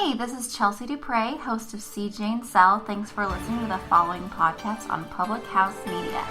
Hey, this is Chelsea Dupre, host of CJ and Cell. Thanks for listening to the following podcast on Public House Media.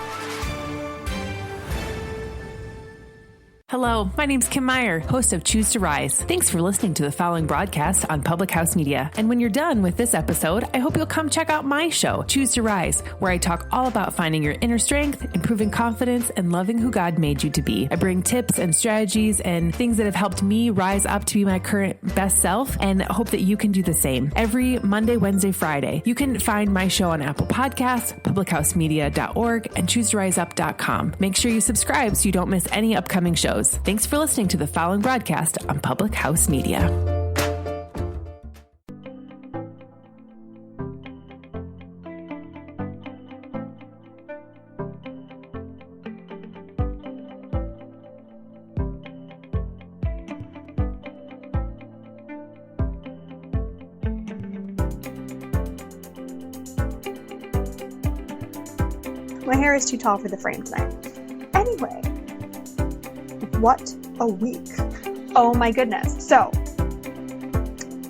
Hello, my name's Kim Meyer, host of Choose to Rise. Thanks for listening to the following broadcast on Public House Media. And when you're done with this episode, I hope you'll come check out my show, Choose to Rise, where I talk all about finding your inner strength, improving confidence, and loving who God made you to be. I bring tips and strategies and things that have helped me rise up to be my current best self, and hope that you can do the same. Every Monday, Wednesday, Friday. You can find my show on Apple Podcasts, publichousemedia.org, and chooseriseup.com. Make sure you subscribe so you don't miss any upcoming shows. Thanks for listening to the following broadcast on Public House Media. My hair is too tall for the frame tonight. Anyway. What a week. Oh my goodness. So,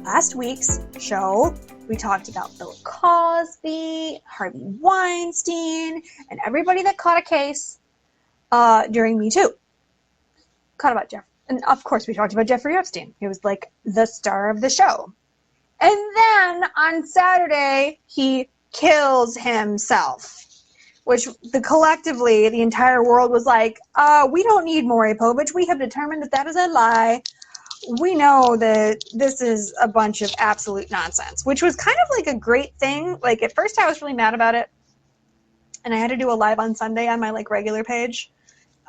last week's show, we talked about Bill Cosby, Harvey Weinstein, and everybody that caught a case during Metoo. And of course, we talked about Jeffery Epstein. He was like the star of the show. And then on Saturday, he kills himself. Which collectively, the entire world was like, we don't need Maury Povich. We have determined that is a lie. We know that this is a bunch of absolute nonsense, which was kind of like a great thing. Like, at first I was really mad about it. And I had to do a live on Sunday on my, regular page.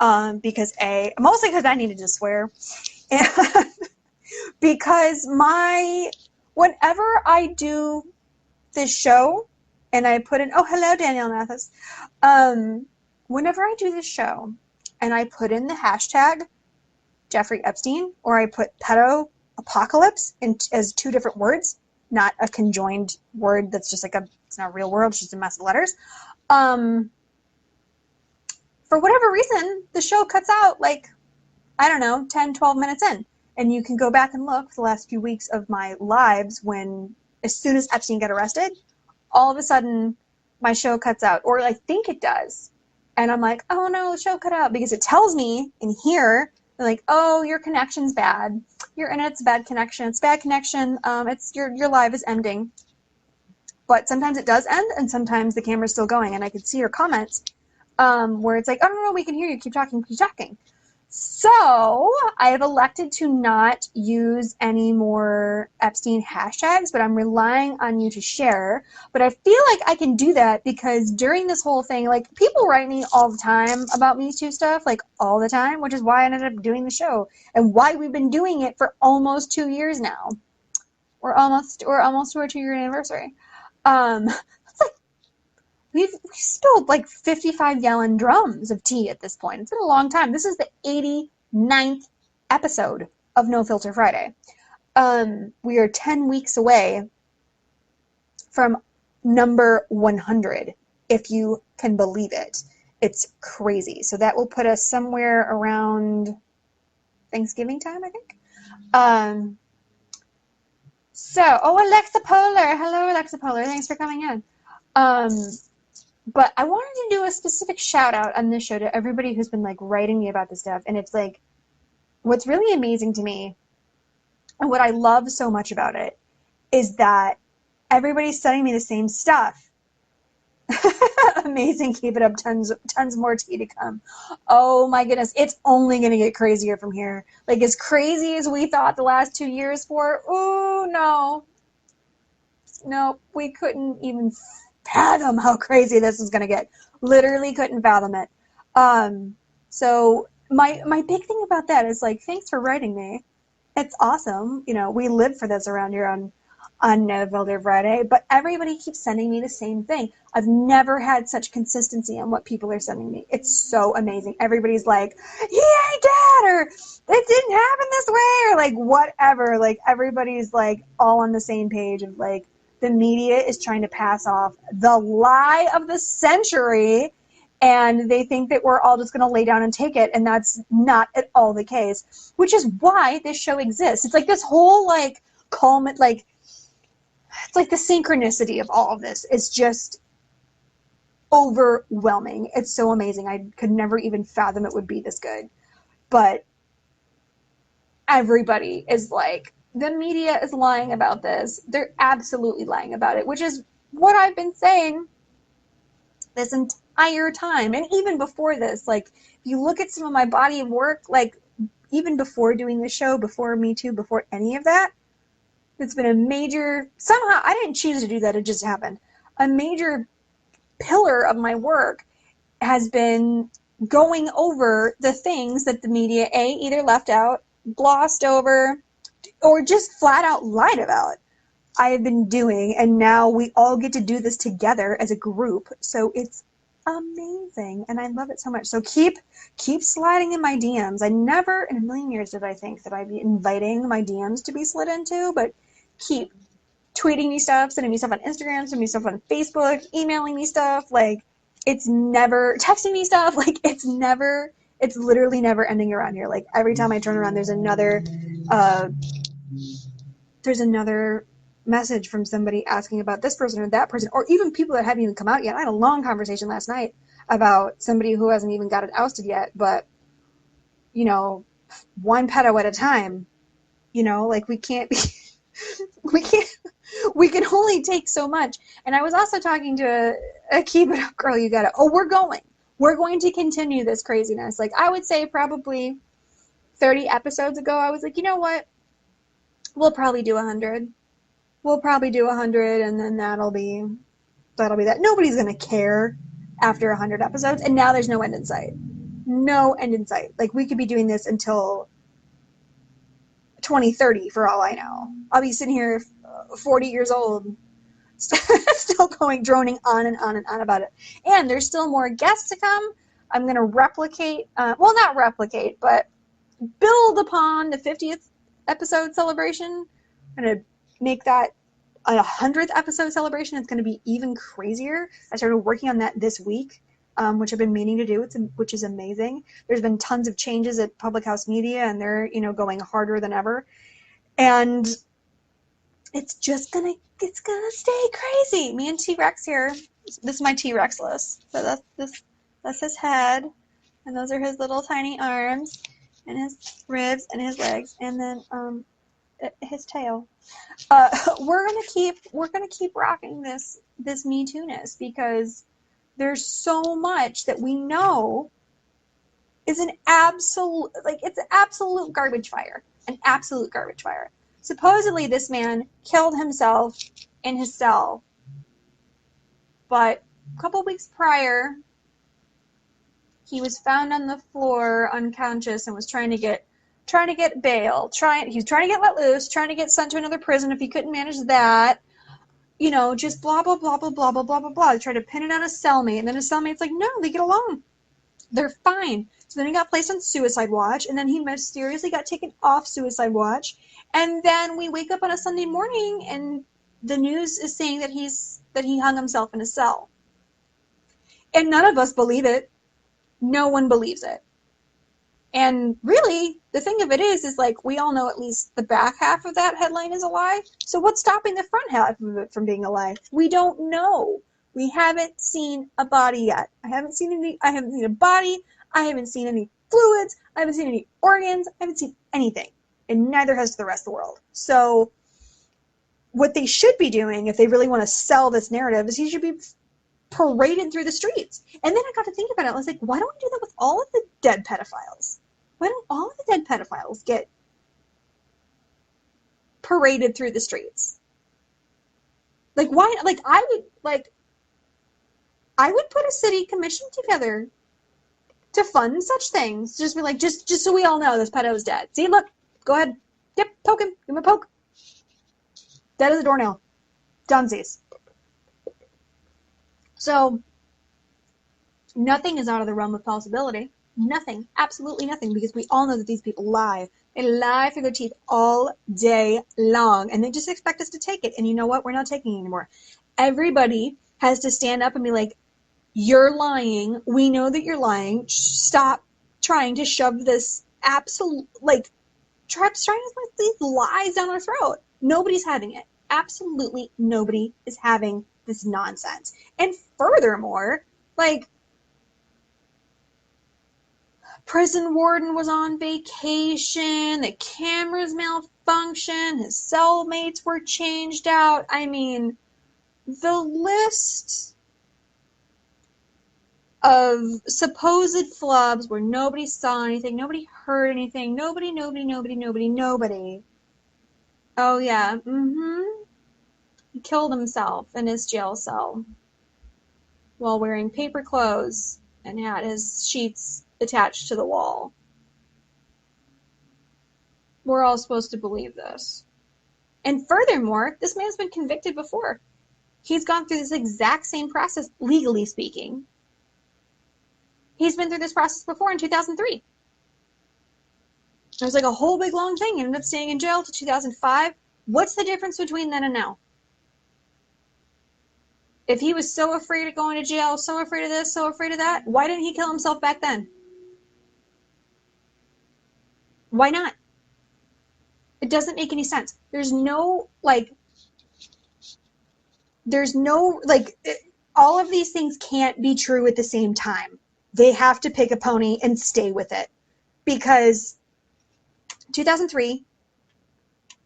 Mostly because I needed to swear. And because whenever I do this show, and I put in, oh, hello, Danielle Mathis. Whenever I do this show and I put in the hashtag Jeffrey Epstein, or I put pedo apocalypse as two different words, not a conjoined word that's just it's not a real word, it's just a mess of letters. For whatever reason, the show cuts out 10, 12 minutes in. And you can go back and look for the last few weeks of my lives as soon as Epstein got arrested, all of a sudden, my show cuts out, or I think it does. And I'm like, oh no, the show cut out, because it tells me in here, like, oh, your connection's bad. Your internet's a bad connection. It's bad connection. It's your live is ending. But sometimes it does end, and sometimes the camera's still going, and I can see your comments where it's like, oh no, we can hear you. Keep talking, keep talking. So I have elected to not use any more Epstein hashtags, but I'm relying on you to share. But I feel like I can do that because during this whole thing, people write me all the time about Me Too stuff, all the time, which is why I ended up doing the show and why we've been doing it for almost 2 years now. We're almost to our 2-year anniversary. We've spilled 55-gallon drums of tea at this point. It's been a long time. This is the 89th episode of No Filter Friday. We are 10 weeks away from number 100, if you can believe it. It's crazy. So that will put us somewhere around Thanksgiving time, I think. Alexa Polar. Hello, Alexa Polar. Thanks for coming in. But I wanted to do a specific shout out on this show to everybody who's been writing me about this stuff. And it's what's really amazing to me and what I love so much about it is that everybody's sending me the same stuff. Amazing. Keep it up. Tons more tea to come. Oh my goodness. It's only going to get crazier from here. As crazy as we thought the last 2 years for. Oh no. No, we couldn't even fathom how crazy this is going to get. Literally couldn't fathom it. So my big thing about that is thanks for writing me. It's awesome. We live for this around here on No Filter Friday, but everybody keeps sending me the same thing. I've never had such consistency on what people are sending me. It's so amazing. Everybody's like, he ain't dead, or it didn't happen this way, or whatever. Everybody's all on the same page of the media is trying to pass off the lie of the century, and they think that we're all just going to lay down and take it, and that's not at all the case, which is why this show exists. It's this whole, It's like the synchronicity of all of this is just overwhelming. It's so amazing. I could never even fathom it would be this good. But everybody is like, the media is lying about this. They're absolutely lying about it, which is what I've been saying this entire time. And even before this, like, if you look at some of my body of work, like, even before doing the show, before Metoo, before any of that, it's been a major, somehow, I didn't choose to do that, it just happened. A major pillar of my work has been going over the things that the media, either left out, glossed over, or just flat out lied about. I have been doing, and now we all get to do this together as a group. So it's amazing, and I love it so much. So keep sliding in my DMs. I never in a million years did I think that I'd be inviting my DMs to be slid into, but keep tweeting me stuff, sending me stuff on Instagram, sending me stuff on Facebook, emailing me stuff. Like, it's never, texting me stuff. Like, it's literally never ending around here. Like, every time I turn around, there's another message from somebody asking about this person or that person, or even people that haven't even come out yet. I had a long conversation last night about somebody who hasn't even got it ousted yet, but, you know, one pedo at a time, you know, like, we can only take so much. And I was also talking to a keep it up girl, we're going to continue this craziness. Like, I would say probably 30 episodes ago, I was like, you know what? We'll probably do 100. We'll probably do 100, and then that'll be that. Nobody's going to care after 100 episodes, and now there's no end in sight. No end in sight. Like, we could be doing this until 2030 for all I know. I'll be sitting here 40 years old still droning on and on and on about it. And there's still more guests to come. I'm going to replicate, not replicate, but build upon the 50th episode celebration. I'm going to make that a 100th episode celebration. It's going to be even crazier. I started working on that this week, which I've been meaning to do, which is amazing. There's been tons of changes at Public House Media, and they're, going harder than ever. And it's gonna stay crazy. Me and T-Rex here. This is my T-Rex list. So that's his head, and those are his little tiny arms, and his ribs, and his legs, and then his tail. We're gonna keep rocking this Me Too-ness, because there's so much that we know is an absolute garbage fire. An absolute garbage fire. Supposedly this man killed himself in his cell, but a couple weeks prior, he was found on the floor unconscious and was trying to get bail. He was trying to get let loose, trying to get sent to another prison if he couldn't manage that. Just blah, blah, blah, blah, blah, blah, blah, blah, blah. They tried to pin it on a cellmate, and then his cellmate's like, no, they get along. They're fine. So then he got placed on suicide watch, and then he mysteriously got taken off suicide watch. And then we wake up on a Sunday morning, and the news is saying that he hung himself in a cell. And none of us believe it. No one believes it. And really, the thing of it is like, we all know at least the back half of that headline is a lie. So what's stopping the front half of it from being a lie? We don't know. We haven't seen a body yet. I haven't seen a body. I haven't seen any fluids. I haven't seen any organs. I haven't seen anything. And neither has the rest of the world. So what they should be doing, if they really want to sell this narrative, is he should be paraded through the streets. And then I got to think about it. I was like, why don't we do that with all of the dead pedophiles? Why don't all of the dead pedophiles get paraded through the streets? Like, why? Like, I would put a city commission together to fund such things. Just be like, just so we all know this pedo is dead. See, look, go ahead. Yep, poke him. Give him a poke. Dead as a doornail. Dunsies. So, nothing is out of the realm of possibility. Nothing. Absolutely nothing. Because we all know that these people lie. They lie through their teeth all day long. And they just expect us to take it. And you know what? We're not taking it anymore. Everybody has to stand up and be like, you're lying. We know that you're lying. Stop trying to shove this trying to put these lies down our throat. Nobody's having it. Absolutely nobody is having this nonsense. And furthermore, like, prison warden was on vacation, the cameras malfunctioned, his cellmates were changed out. I mean, the list of supposed flubs where nobody saw anything, nobody heard anything, nobody. Oh yeah, He killed himself in his jail cell while wearing paper clothes and had his sheets attached to the wall. We're all supposed to believe this. And furthermore, this man's been convicted before. He's gone through this exact same process, legally speaking. He's been through this process before in 2003. It was like a whole big long thing. He ended up staying in jail till 2005. What's the difference between then and now? If he was so afraid of going to jail, so afraid of this, so afraid of that, why didn't he kill himself back then? Why not? It doesn't make any sense. All of these things can't be true at the same time. They have to pick a pony and stay with it. Because 2003,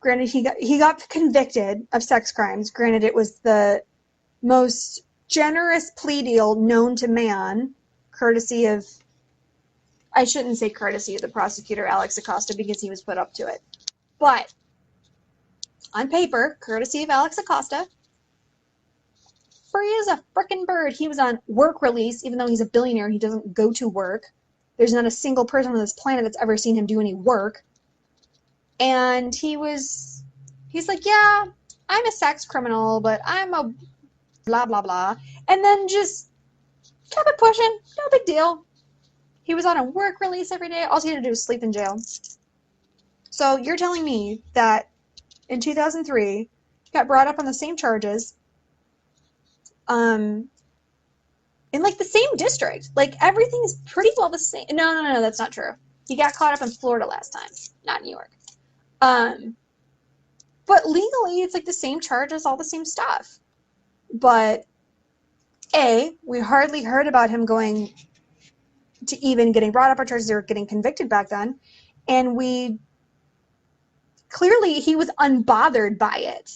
granted, he got convicted of sex crimes. Granted, it was the most generous plea deal known to man, courtesy of, I shouldn't say courtesy of the prosecutor, Alex Acosta, because he was put up to it. But on paper, courtesy of Alex Acosta, free as a frickin' bird. He was on work release, even though he's a billionaire. He doesn't go to work. There's not a single person on this planet that's ever seen him do any work. And he's like, yeah, I'm a sex criminal, but I'm a blah, blah, blah. And then just kept it pushing. No big deal. He was on a work release every day. All he had to do was sleep in jail. So you're telling me that in 2003, he got brought up on the same charges, in like the same district. Like everything is pretty well the same. No, that's not true. He got caught up in Florida last time, not New York. But legally, it's like the same charges, all the same stuff. But we hardly heard about him going to even getting brought up on charges or getting convicted back then. And clearly he was unbothered by it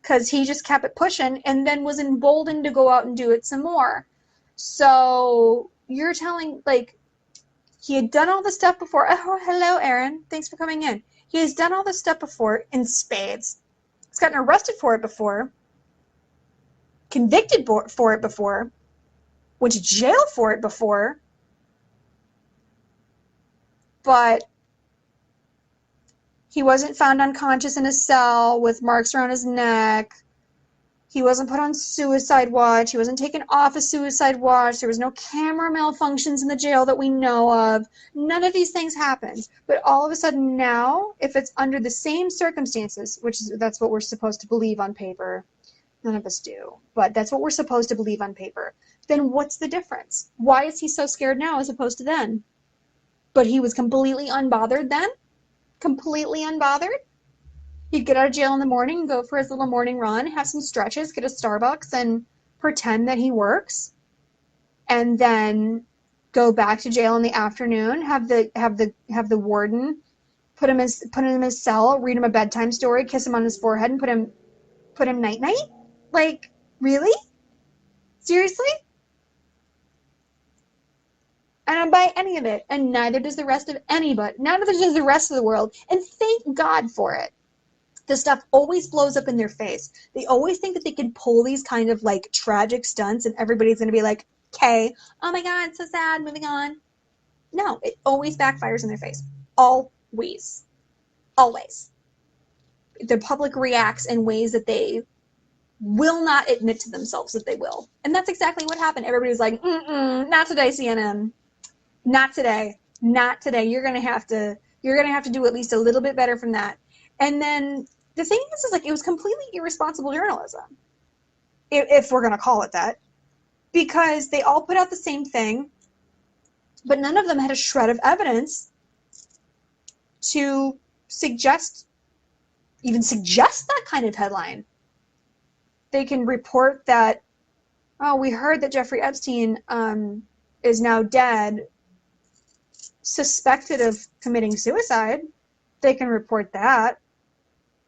because he just kept it pushing and then was emboldened to go out and do it some more. So you're telling, like, he had done all this stuff before. Oh, hello, Aaron. Thanks for coming in. He has done all this stuff before in spades. He's gotten arrested for it before, convicted for it before, went to jail for it before, but he wasn't found unconscious in his cell with marks around his neck. He wasn't put on suicide watch. He wasn't taken off of suicide watch. There was no camera malfunctions in the jail that we know of. None of these things happened. But all of a sudden now, if it's under the same circumstances, that's what we're supposed to believe on paper. None of us do. But that's what we're supposed to believe on paper. Then what's the difference? Why is he so scared now as opposed to then? But he was completely unbothered then? Completely unbothered? He'd get out of jail in the morning, go for his little morning run, have some stretches, get a Starbucks, and pretend that he works, and then go back to jail in the afternoon. Have the warden put him in his cell, read him a bedtime story, kiss him on his forehead, and put him night night. Like, really? Seriously? I don't buy any of it, and neither does the rest of anybody. Neither does the rest of the world, and thank God for it. This stuff always blows up in their face. They always think that they can pull these kind of like tragic stunts and everybody's going to be like, okay, oh my God, so sad, moving on. No, it always backfires in their face. Always. Always. The public reacts in ways that they will not admit to themselves that they will. And that's exactly what happened. Everybody's like, not today, CNN. Not today. Not today. You're going to have to do at least a little bit better from that. And then the thing is like, it was completely irresponsible journalism, if we're going to call it that, because they all put out the same thing, but none of them had a shred of evidence to suggest that kind of headline. They can report that, oh, we heard that Jeffrey Epstein is now dead, suspected of committing suicide. They can report that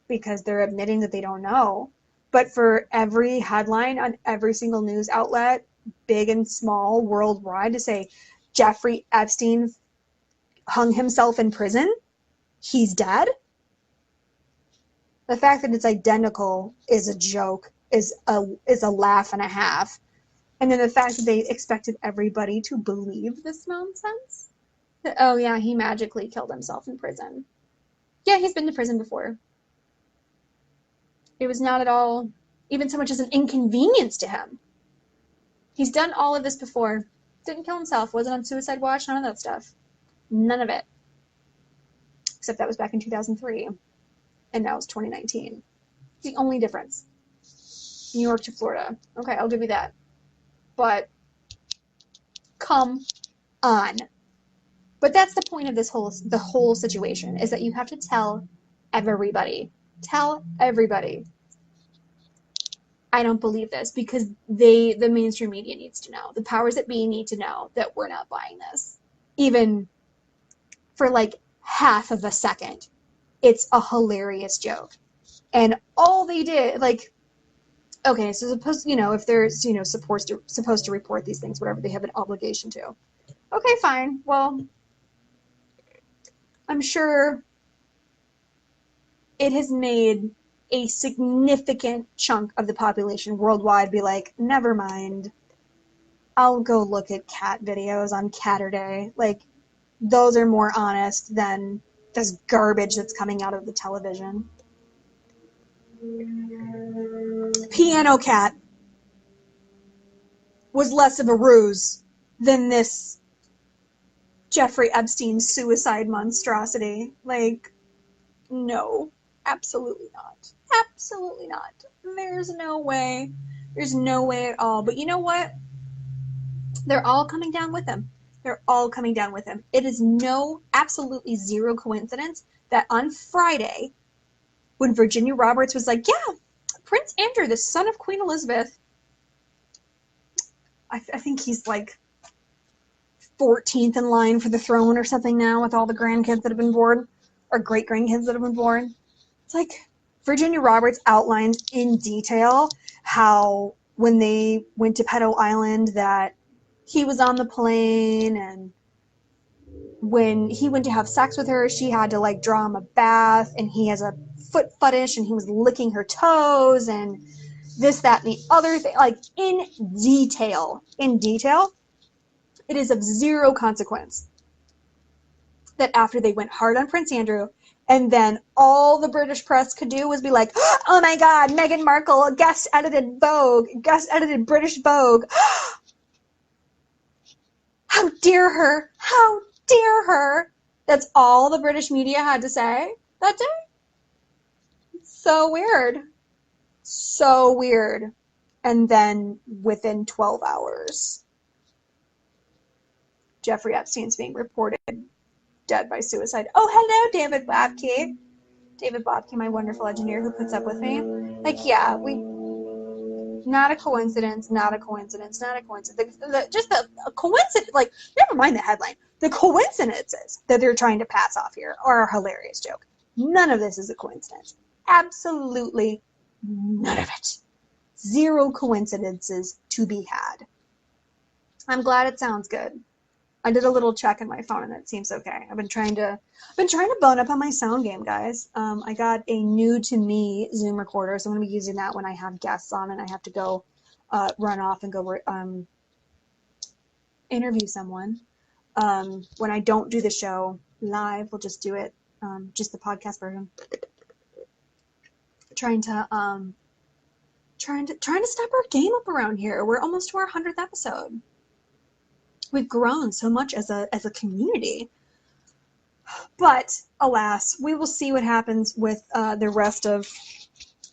because they're admitting that they don't know. But for every headline on every single news outlet, big and small, worldwide, to say Jeffrey Epstein hung himself in prison, he's dead. The fact that it's identical is a joke, is a laugh and a half. And then the fact that they expected everybody to believe this nonsense. That, oh yeah, he magically killed himself in prison. Yeah, he's been to prison before. It was not at all even so much as an inconvenience to him. He's done all of this before. Didn't kill himself, wasn't on suicide watch, none of that stuff. None of it. Except that was back in 2003. And now it's 2019. The only difference. New York to Florida. Okay, I'll give you that. But come on. But that's the point of the whole situation, is that you have to tell everybody. Tell everybody. I don't believe this, because the mainstream media needs to know. The powers that be need to know that we're not buying this. Even for like half of a second. It's a hilarious joke. And all they did, like, okay, so suppose, if they're, supposed to report these things, whatever, they have an obligation to. Okay, fine. Well, I'm sure it has made a significant chunk of the population worldwide be like, never mind. I'll go look at cat videos on Catterday. Like, those are more honest than this garbage that's coming out of the television. Piano Cat was less of a ruse than this Jeffrey Epstein suicide monstrosity. Like, no, absolutely not. Absolutely not. There's no way. There's no way at all. But you know what? They're all coming down with him. They're all coming down with him. It is absolutely zero coincidence that on Friday, when Virginia Roberts was like, yeah, Prince Andrew, the son of Queen Elizabeth, I think he's like 14th in line for the throne or something now, with all the grandkids that have been born, or great-grandkids that have been born. It's like Virginia Roberts outlined in detail how when they went to Pedo Island that he was on the plane, and when he went to have sex with her, she had to like draw him a bath, and he has a foot fetish, and he was licking her toes, and this, that, and the other thing, like in detail, it is of zero consequence that after they went hard on Prince Andrew, and then all the British press could do was be like, oh my God, Meghan Markle, guest edited British Vogue. How dare her? How dare her? That's all the British media had to say that day. So weird. So weird. And then within 12 hours, Jeffrey Epstein's being reported dead by suicide. Oh, hello, David Bobke. David Bobke, my wonderful engineer who puts up with me. Like, yeah, not a coincidence, not a coincidence, not a coincidence. Just a coincidence, like, never mind the headline. The coincidences that they're trying to pass off here are a hilarious joke. None of this is a coincidence. Absolutely none of it. Zero coincidences to be had. I'm glad it sounds good. I did a little check on my phone and it seems okay. I've been trying to bone up on my sound game, guys. I got a new to me Zoom recorder, so I'm gonna be using that when I have guests on and I have to go run off and go interview someone. When I don't do the show live, we'll just do it just the podcast version. Trying to step our game up around here. We're almost to our 100th episode. We've grown so much as a community. But alas, we will see what happens with the rest of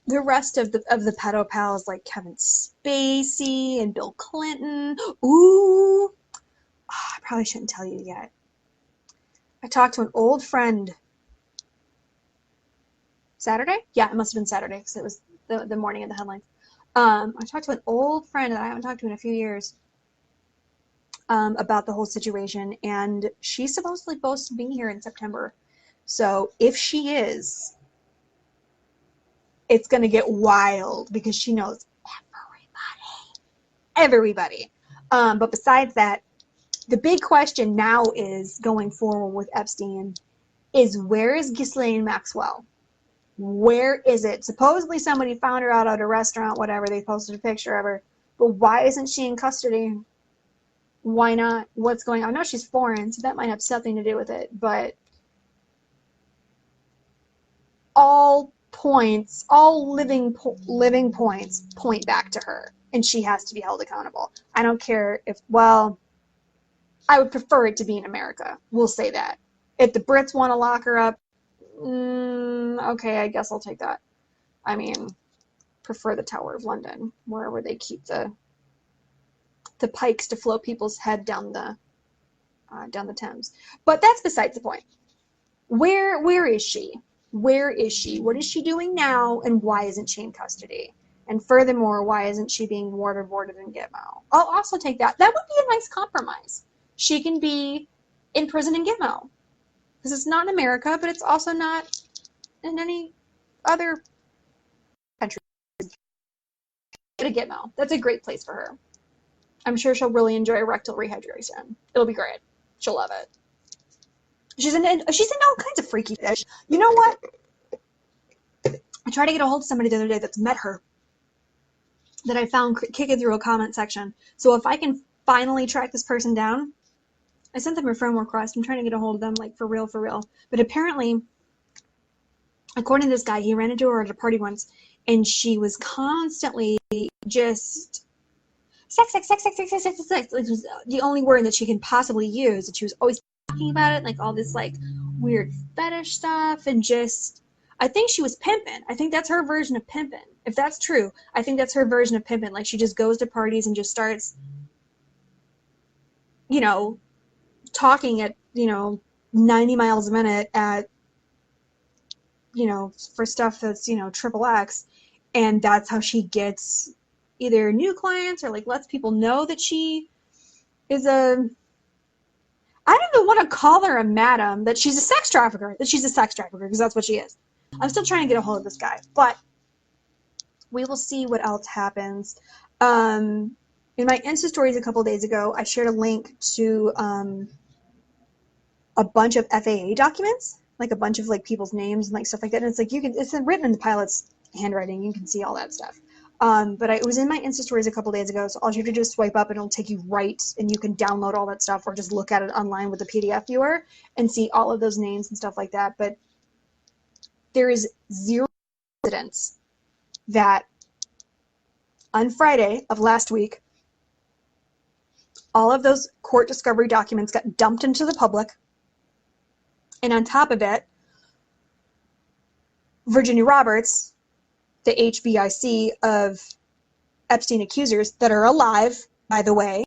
the pedo pals like Kevin Spacey and Bill Clinton. Ooh, I probably shouldn't tell you yet. I talked to an old friend Saturday. Yeah, it must have been Saturday because it was the morning of the headlines. I talked to an old friend that I haven't talked to in a few years about the whole situation, and she's supposedly supposed to be here in September. So if she is, it's going to get wild because she knows everybody. But besides that, the big question now is going forward with Epstein is, where is Ghislaine Maxwell? Where is it? Supposedly somebody found her out at a restaurant, whatever. They posted a picture of her. But why isn't she in custody? Why not? What's going on? I know she's foreign, so that might have something to do with it. But all points, all living points point back to her. And she has to be held accountable. I don't care if, well, I would prefer it to be in America. We'll say that. If the Brits want to lock her up, okay, I guess I'll take that. I mean, prefer the Tower of London, wherever they keep the pikes to float people's head down the Thames. But that's besides the point. Where is she? Where is she? What is she doing now? And why isn't she in custody? And furthermore, why isn't she being waterboarded in Gitmo? I'll also take that. That would be a nice compromise. She can be in prison in Gitmo. Because it's not in America, but it's also not in any other country. Get a Gitmo. That's a great place for her. I'm sure she'll really enjoy rectal rehydration. It'll be great. She'll love it. She's in all kinds of freaky fish. You know what? I tried to get a hold of somebody the other day that's met her, that I found kicking through a comment section. So if I can finally track this person down, I sent them a friend request. I'm trying to get a hold of them, like, for real. But apparently, according to this guy, he ran into her at a party once, and she was constantly just sex. It was the only word that she can possibly use, and she was always talking about it, like all this, like, weird fetish stuff, and just, I think she was pimping. I think that's her version of pimping. If that's true, I think that's her version of pimping. Like, she just goes to parties and just starts, you know, talking at, 90 miles a minute at, for stuff that's, triple X. And that's how she gets either new clients or, like, lets people know that she is I don't even want to call her a madam, that she's a sex trafficker, because that's what she is. I'm still trying to get a hold of this guy, but we will see what else happens. In my Insta stories a couple days ago, I shared a link to a bunch of FAA documents, like a bunch of, like, people's names and, like, stuff like that. And it's like, it's written in the pilot's handwriting. You can see all that stuff. But it was in my Insta stories a couple days ago, so all you have to do is swipe up and it'll take you right, and you can download all that stuff or just look at it online with the PDF viewer and see all of those names and stuff like that. But there is zero evidence that on Friday of last week, all of those court discovery documents got dumped into the public. And on top of it, Virginia Roberts, the HBIC of Epstein accusers that are alive, by the way,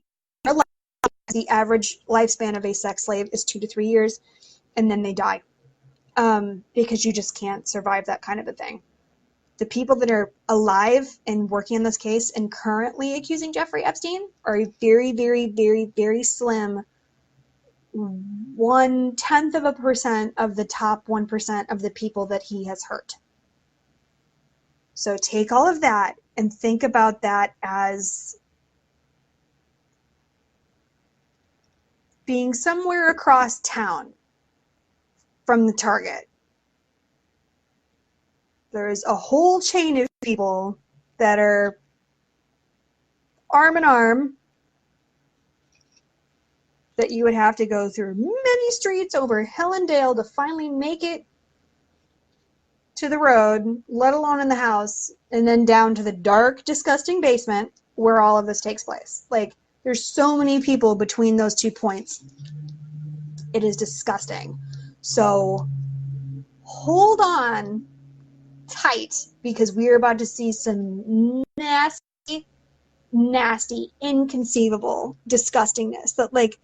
the average lifespan of a sex slave is 2 to 3 years, and then they die. Because you just can't survive that kind of a thing. The people that are alive and working on this case and currently accusing Jeffrey Epstein are a very, very, very, very slim 0.1% of the top 1% of the people that he has hurt. So take all of that and think about that as being somewhere across town from the target. There's a whole chain of people that are arm in arm that you would have to go through many streets over hill and dale to finally make it to the road, let alone in the house, and then down to the dark, disgusting basement where all of this takes place. Like, there's so many people between those 2 points. It is disgusting. So hold on tight, because we are about to see some nasty, inconceivable disgustingness that, like,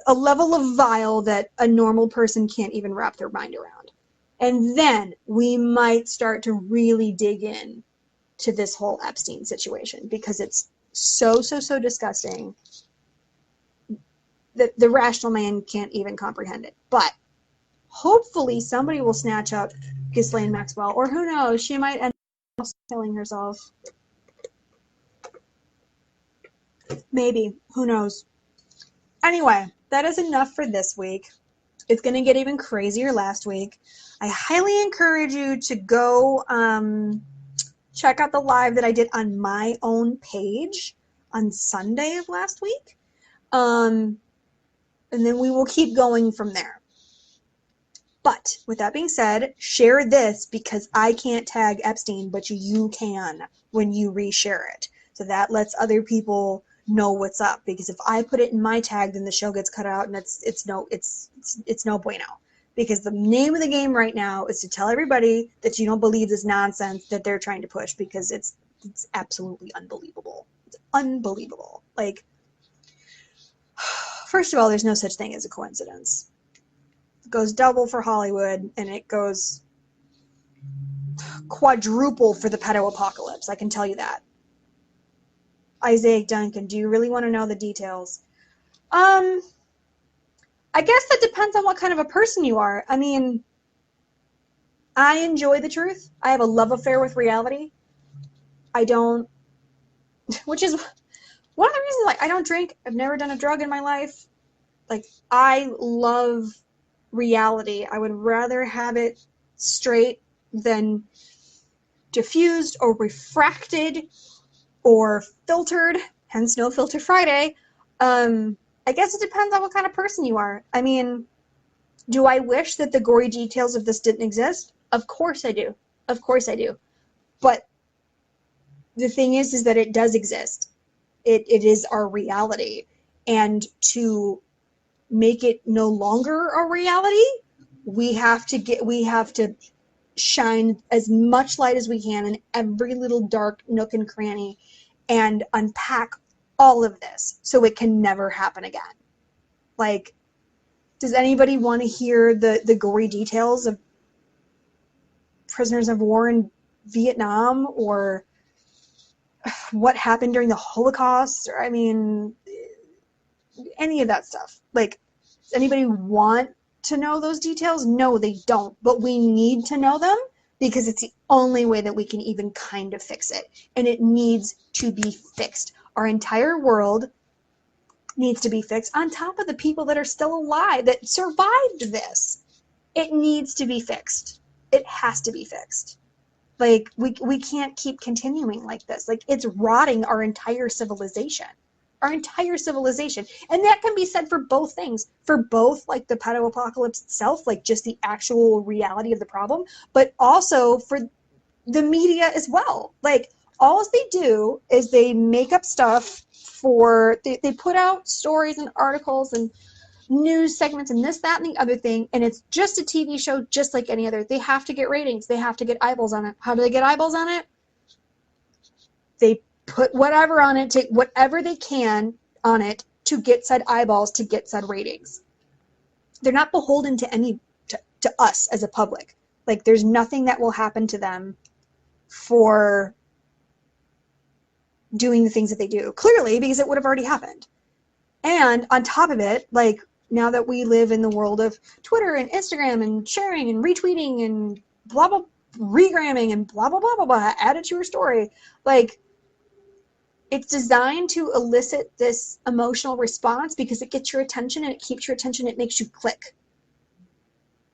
a level of vile that a normal person can't even wrap their mind around. And then we might start to really dig in to this whole Epstein situation because it's so disgusting that the rational man can't even comprehend it. But hopefully somebody will snatch up Ghislaine Maxwell, or who knows, she might end up killing herself. Maybe. Who knows? Anyway, that is enough for this week. It's going to get even crazier last week. I highly encourage you to go check out the live that I did on my own page on Sunday of last week. And then we will keep going from there. But with that being said, share this because I can't tag Epstein, but you can when you reshare it. So that lets other people know what's up, because if I put it in my tag, then the show gets cut out, and it's no bueno. Because the name of the game right now is to tell everybody that you don't believe this nonsense that they're trying to push, because it's absolutely unbelievable. It's unbelievable. Like, first of all, there's no such thing as a coincidence. It goes double for Hollywood, and it goes quadruple for the pedo apocalypse. I can tell you that. Isaac Duncan, do you really want to know the details? I guess that depends on what kind of a person you are. I mean, I enjoy the truth. I have a love affair with reality. I don't, which is one of the reasons, like, I don't drink. I've never done a drug in my life. Like, I love reality. I would rather have it straight than diffused or refracted or filtered, hence No Filter Friday. I guess it depends on what kind of person you are. I mean, do I wish that the gory details of this didn't exist? Of course I do. Of course I do. But the thing is that it does exist. It is our reality. And to make it no longer a reality, we have to shine as much light as we can in every little dark nook and cranny and unpack all of this so it can never happen again. Like, does anybody want to hear the gory details of prisoners of war in Vietnam, or what happened during the Holocaust? Or, I mean, any of that stuff. Like, does anybody want to know those details? No, they don't. But we need to know them because it's the only way that we can even kind of fix it. And it needs to be fixed. Our entire world needs to be fixed, on top of the people that are still alive that survived this. It needs to be fixed. It has to be fixed. Like, we can't keep continuing like this. Like, it's rotting our entire civilization. Our entire civilization. And that can be said for both things. For both, like, the pedo apocalypse itself, like, just the actual reality of the problem, but also for the media as well. Like, all they do is they make up stuff they put out stories and articles and news segments and this, that, and the other thing, and it's just a TV show just like any other. They have to get ratings. They have to get eyeballs on it. How do they get eyeballs on it? They put whatever on it, take whatever they can on it to get said eyeballs, to get said ratings. They're not beholden to us as a public. Like, there's nothing that will happen to them for doing the things that they do, clearly, because it would have already happened. And on top of it, like, now that we live in the world of Twitter and Instagram and sharing and retweeting and blah blah, regramming and blah blah blah blah blah, add it to your story, like, it's designed to elicit this emotional response because it gets your attention and it keeps your attention. It makes you click.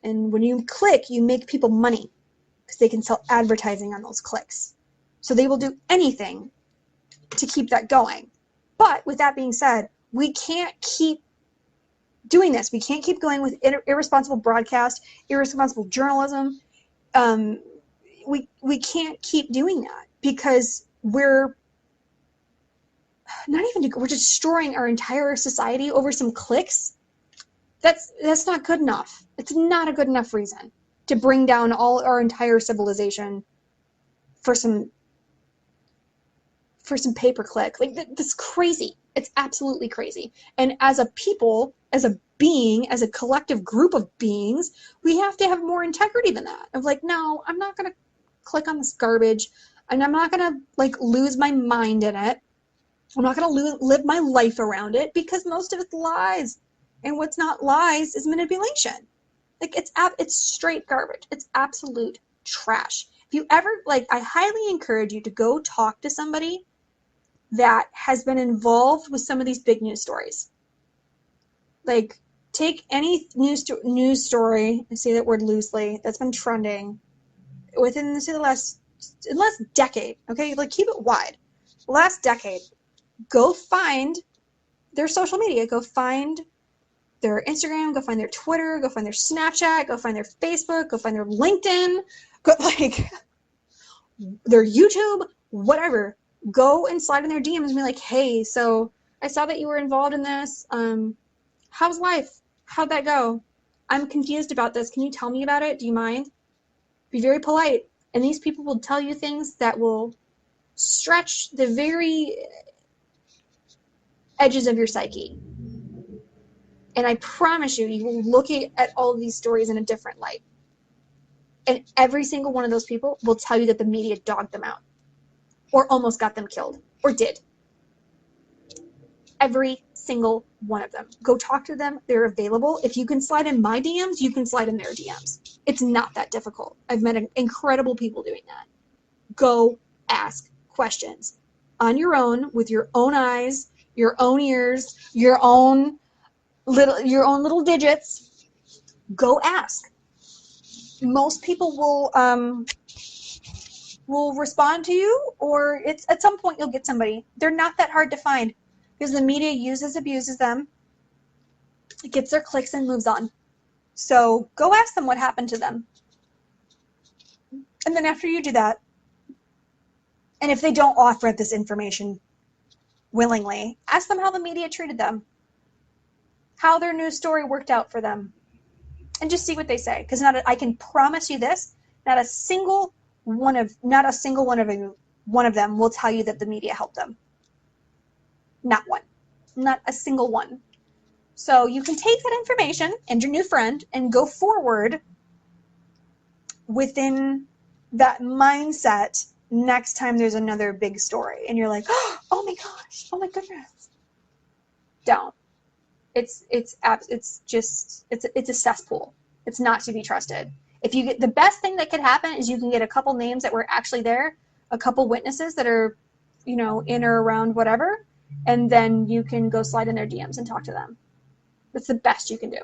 And when you click, you make people money because they can sell advertising on those clicks. So they will do anything to keep that going. But with that being said, we can't keep doing this. We can't keep going with irresponsible broadcast, irresponsible journalism. We can't keep doing that because we're destroying our entire society over some clicks. That's not good enough. It's not a good enough reason to bring down all our entire civilization for some pay-per-click. Like, that's crazy. It's absolutely crazy. And as a people, as a being, as a collective group of beings, we have to have more integrity than that. Of like, no, I'm not going to click on this garbage. And I'm not going to like lose my mind in it. I'm not going to live my life around it because most of it's lies. And what's not lies is manipulation. Like it's straight garbage. It's absolute trash. If you ever, like, I highly encourage you to go talk to somebody that has been involved with some of these big news stories. Like, take any news story, I say that word loosely, that's been trending within, say, the last decade, okay? Like, keep it wide. Last decade. Go find their social media. Go find their Instagram. Go find their Twitter. Go find their Snapchat. Go find their Facebook. Go find their LinkedIn. Go, like, their YouTube, whatever. Go and slide in their DMs and be like, hey, so I saw that you were involved in this. How's life? How'd that go? I'm confused about this. Can you tell me about it? Do you mind? Be very polite. And these people will tell you things that will stretch the very edges of your psyche. And I promise you, you will look at all of these stories in a different light. And every single one of those people will tell you that the media dogged them out. Or almost got them killed. Or did. Every single one of them. Go talk to them. They're available. If you can slide in my DMs, you can slide in their DMs. It's not that difficult. I've met incredible people doing that. Go ask questions. On your own, with your own eyes, your own ears, your own little digits. Go ask. Most people will respond to you, or it's at some point you'll get somebody. They're not that hard to find because the media abuses them. It gets their clicks and moves on. So go ask them what happened to them. And then after you do that, and if they don't offer this information willingly, ask them how the media treated them, how their news story worked out for them, and just see what they say. Because I can promise you this: not a single one of them will tell you that the media helped them. Not one. Not a single one. So you can take that information and your new friend and go forward within that mindset next time there's another big story. And you're like, oh my gosh, oh my goodness. Don't. It's a cesspool. It's not to be trusted. If you get, the best thing that could happen is you can get a couple names that were actually there, a couple witnesses that are, in or around whatever, and then you can go slide in their DMs and talk to them. That's the best you can do.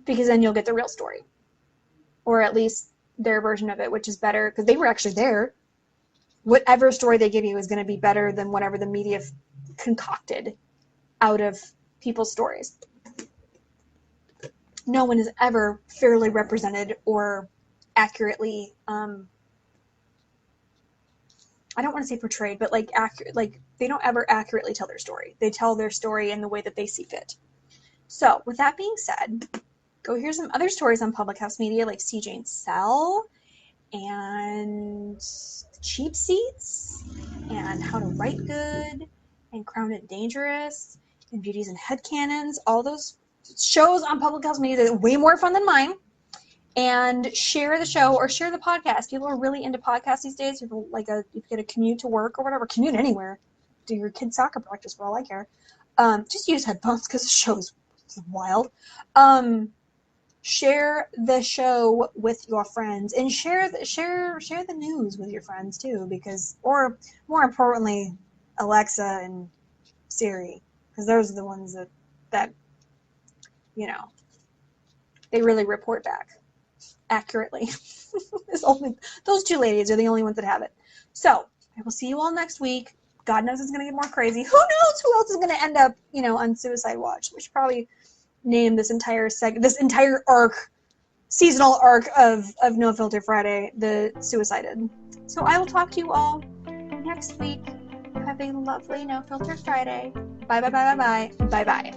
Because then you'll get the real story. Or at least their version of it, which is better, because they were actually there. Whatever story they give you is going to be better than whatever the media concocted out of people's stories. No one is ever fairly represented or accurately, I don't want to say portrayed, but they don't ever accurately tell their story. They tell their story in the way that they see fit. So with that being said, go hear some other stories on Public House Media, like C. Jane Sell and Cheap Seats and How to Write Good and Crown It Dangerous and Beauties and Headcanons. All those shows on Public House Media that are way more fun than mine. And share the show or share the podcast. People are really into podcasts these days. People you get a commute to work or whatever. Commute anywhere. Do your kid's soccer practice for all I care. Just use headphones because the show is wild. Share the show with your friends and share the news with your friends too, or more importantly, Alexa and Siri, because those are the ones that they really report back accurately. Those two ladies are the only ones that have it. So I will see you all next week. God knows it's going to get more crazy. Who knows who else is going to end up, on Suicide Watch? We should probably name this entire seasonal arc of No Filter Friday, the Suicided. So I will talk to you all next week. Have a lovely No Filter Friday. Bye, bye, bye, bye, bye. Bye, bye.